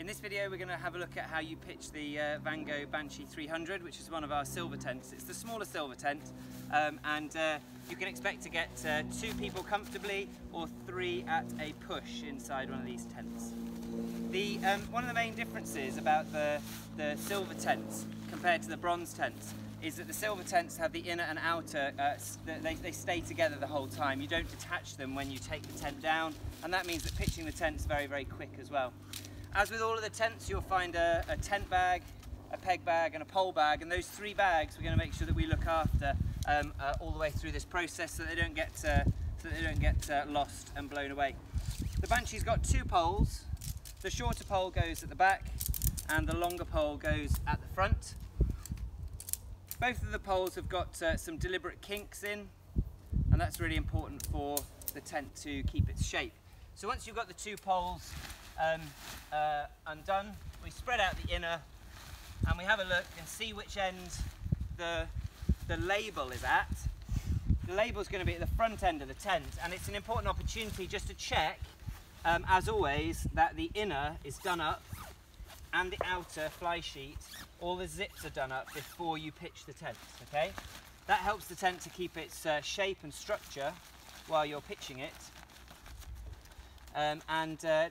In this video we're going to have a look at how you pitch the Vango Banshee 300, which is one of our silver tents. It's the smaller silver tent, and you can expect to get 2 people comfortably or 3 at a push inside one of these tents. One of the main differences about the silver tents compared to the bronze tents is that the silver tents have the inner and outer, they stay together the whole time. You don't detach them when you take the tent down, and that means that pitching the tent is very, very quick as well. As with all of the tents, you'll find a tent bag, a peg bag and a pole bag, and those 3 bags we're going to make sure that we look after all the way through this process so that they don't get lost and blown away. The Banshee's got 2 poles. The shorter pole goes at the back and the longer pole goes at the front. Both of the poles have got some deliberate kinks in, and that's really important for the tent to keep its shape. So once you've got the 2 poles undone, we spread out the inner and we have a look and see which end the label is at. The label is going to be at the front end of the tent, and it's an important opportunity just to check, as always, that the inner is done up and the outer fly sheet, all the zips are done up before you pitch the tent, okay? That helps the tent to keep its shape and structure while you're pitching it.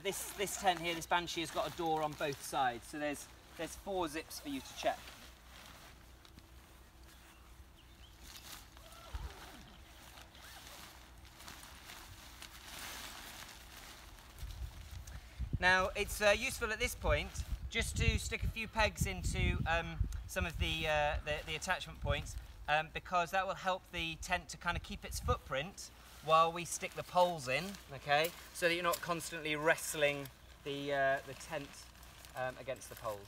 This tent here, this Banshee, has got a door on both sides, so there's 4 zips for you to check. Now it's useful at this point just to stick a few pegs into some of the attachment points, because that will help the tent to kind of keep its footprint while we stick the poles in, okay, so that you're not constantly wrestling the tent against the poles.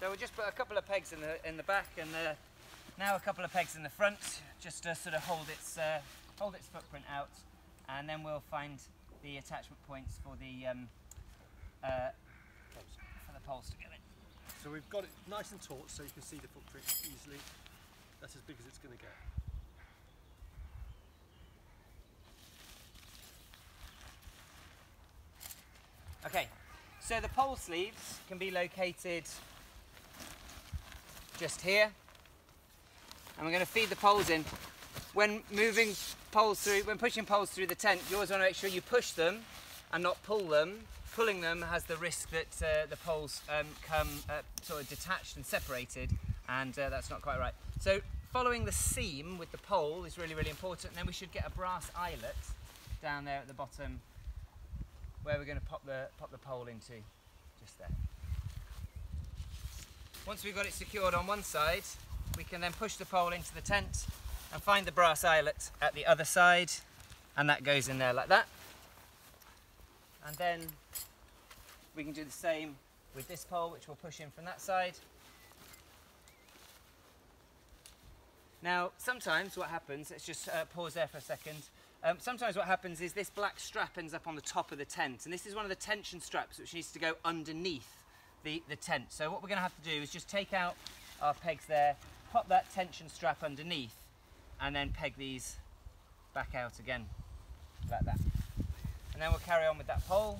So we'll just put a couple of pegs in the back, and now a couple of pegs in the front, just to sort of hold its footprint out, and then we'll find the attachment points for the poles to go in. So we've got it nice and taut so you can see the footprint easily. That's as big as it's going to get. Okay, so the pole sleeves can be located just here, and we're going to feed the poles in. When moving poles through, when pushing poles through the tent, you always want to make sure you push them and not pull them. Pulling them has the risk that the poles come sort of detached and separated, and that's not quite right. So following the seam with the pole is really, really important. And then we should get a brass eyelet down there at the bottom, where we're going to pop the pole into, just there. Once we've got it secured on one side, we can then push the pole into the tent and find the brass eyelet at the other side, and that goes in there like that. And then we can do the same with this pole, which we'll push in from that side. Now, sometimes what happens, let's just pause there for a second. Sometimes what happens is this black strap ends up on the top of the tent, and this is one of the tension straps which needs to go underneath the tent. So what we're going to have to do is just take out our pegs there, pop that tension strap underneath, and then peg these back out again, like that. And then we'll carry on with that pole.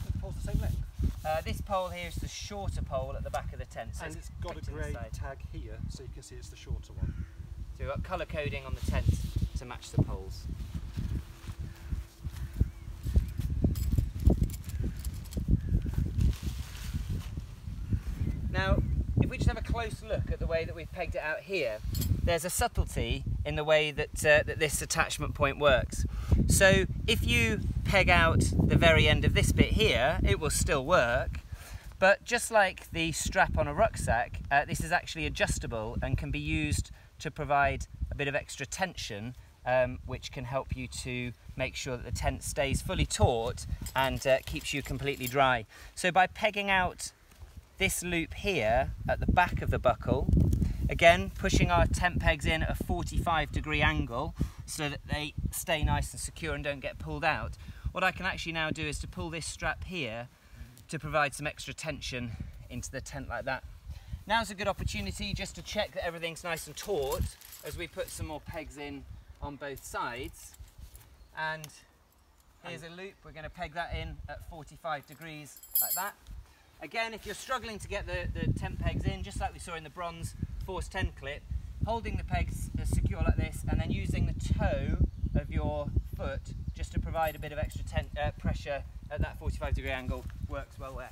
The pole's the same length? This pole here is the shorter pole at the back of the tent. So and it's got a grey tag here, so you can see it's the shorter one. So we've got colour coding on the tent to match the poles. Now, if we just have a close look at the way that we've pegged it out here, there's a subtlety in the way that, that this attachment point works. So if you peg out the very end of this bit here, it will still work, but just like the strap on a rucksack, this is actually adjustable and can be used to provide a bit of extra tension, which can help you to make sure that the tent stays fully taut and keeps you completely dry. So by pegging out this loop here at the back of the buckle, again pushing our tent pegs in at a 45-degree angle so that they stay nice and secure and don't get pulled out, what I can actually now do is to pull this strap here to provide some extra tension into the tent like that. Now's a good opportunity just to check that everything's nice and taut as we put some more pegs in on both sides. And here's a loop, we're going to peg that in at 45 degrees like that. Again, if you're struggling to get the tent pegs in, just like we saw in the bronze force 10 clip, holding the pegs secure like this and then using the toe of your foot just to provide a bit of extra pressure at that 45-degree angle works well there.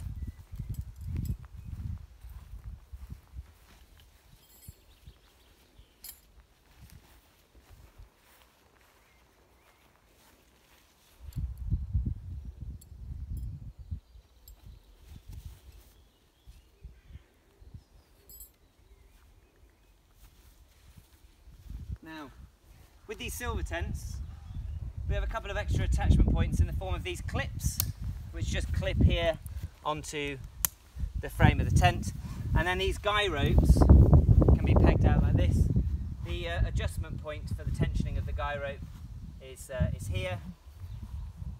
Now, with these silver tents, we have a couple of extra attachment points in the form of these clips, which just clip here onto the frame of the tent. And then these guy ropes can be pegged out like this. The adjustment point for the tensioning of the guy rope is here.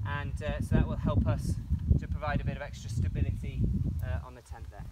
And so that will help us to provide a bit of extra stability on the tent there.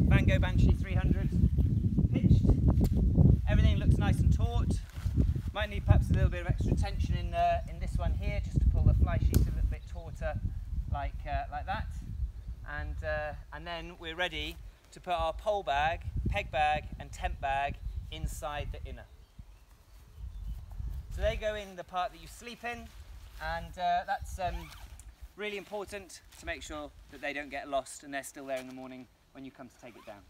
Vango Banshee 300 pitched. Everything looks nice and taut. Might need perhaps a little bit of extra tension in this one here, just to pull the fly sheet a little bit tauter, like that. And then we're ready to put our pole bag, peg bag, and tent bag inside the inner. So they go in the part that you sleep in, and that's really important to make sure that they don't get lost and they're still there in the morning when you come to take it down.